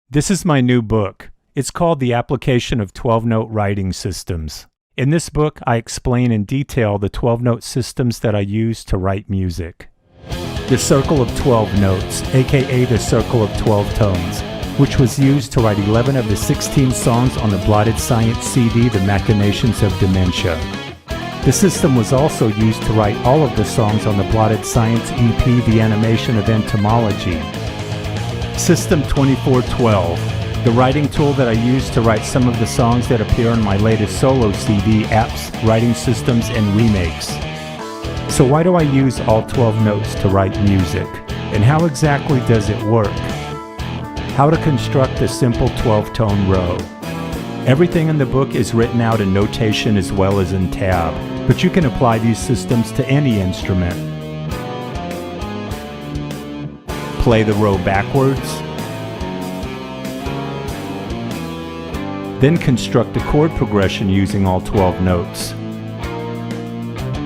This is my new book. It's called The Application of 12-Note Writing Systems. In this book, I explain in detail the 12-note systems that I use to write music. The Circle of 12 Notes, aka the Circle of 12 Tones, which was used to write 11 of the 16 songs on the Blotted Science CD, The Machinations of Dementia. The system was also used to write all of the songs on the Blotted Science EP, The Animation of Entomology. System 2412, the writing tool that I use to write some of the songs that appear on my latest solo CD, Apps, Writing Systems, and Remakes. So why do I use all 12 notes to write music? And how exactly does it work? How to construct a simple 12-tone row. Everything in the book is written out in notation as well as in tab, but you can apply these systems to any instrument. Play the row backwards. Then construct a chord progression using all 12 notes.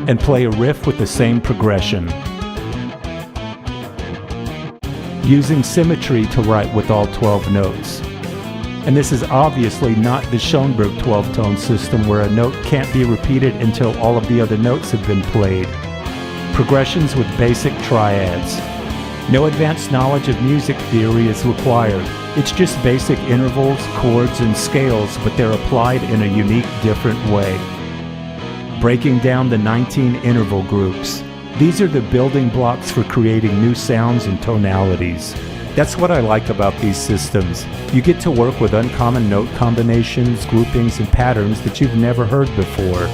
And play a riff with the same progression. Using symmetry to write with all 12 notes. And this is obviously not the Schoenberg 12-tone system where a note can't be repeated until all of the other notes have been played. Progressions with basic triads. No advanced knowledge of music theory is required. It's just basic intervals, chords, and scales, but they're applied in a unique, different way. Breaking down the 19 interval groups. These are the building blocks for creating new sounds and tonalities. That's what I like about these systems. You get to work with uncommon note combinations, groupings, and patterns that you've never heard before.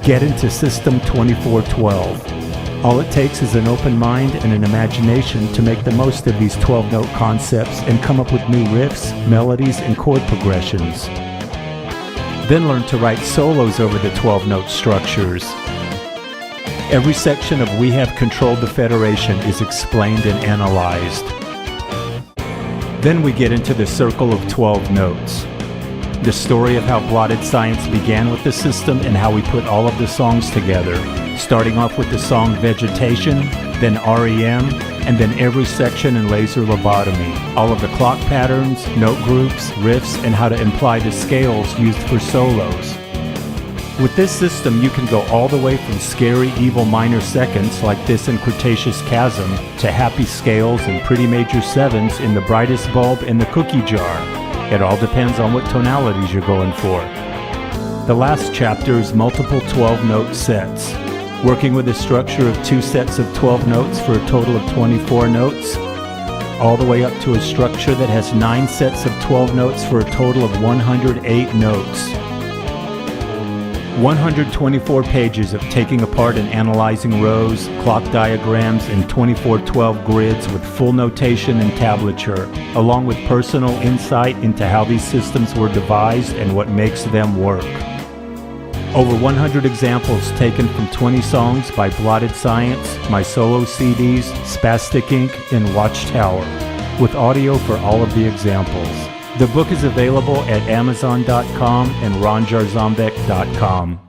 Get into System 2412. All it takes is an open mind and an imagination to make the most of these 12-note concepts and come up with new riffs, melodies, and chord progressions. Then learn to write solos over the 12-note structures. Every section of We Have Controlled the Federation is explained and analyzed. Then we get into the Circle of 12 Notes. The story of how Blotted Science began with the system and how we put all of the songs together, starting off with the song Vegetation, then REM, and then every section in Laser Lobotomy, all of the clock patterns, note groups, riffs, and how to imply the scales used for solos. With this system, you can go all the way from scary, evil minor seconds like this in Cretaceous Chasm to happy scales and pretty major sevenths in The Brightest Bulb in the Cookie Jar. It all depends on what tonalities you're going for. The last chapter is multiple 12-note sets, working with a structure of 2 sets of 12 notes for a total of 24 notes, all the way up to a structure that has 9 sets of 12 notes for a total of 108 notes. 124 pages of taking apart and analyzing rows, clock diagrams, and 2412 grids with full notation and tablature, along with personal insight into how these systems were devised and what makes them work. Over 100 examples taken from 20 songs by Blotted Science, my solo CDs, Spastic Inc., and Watchtower, with audio for all of the examples. The book is available at Amazon.com and RonJarzombek.com.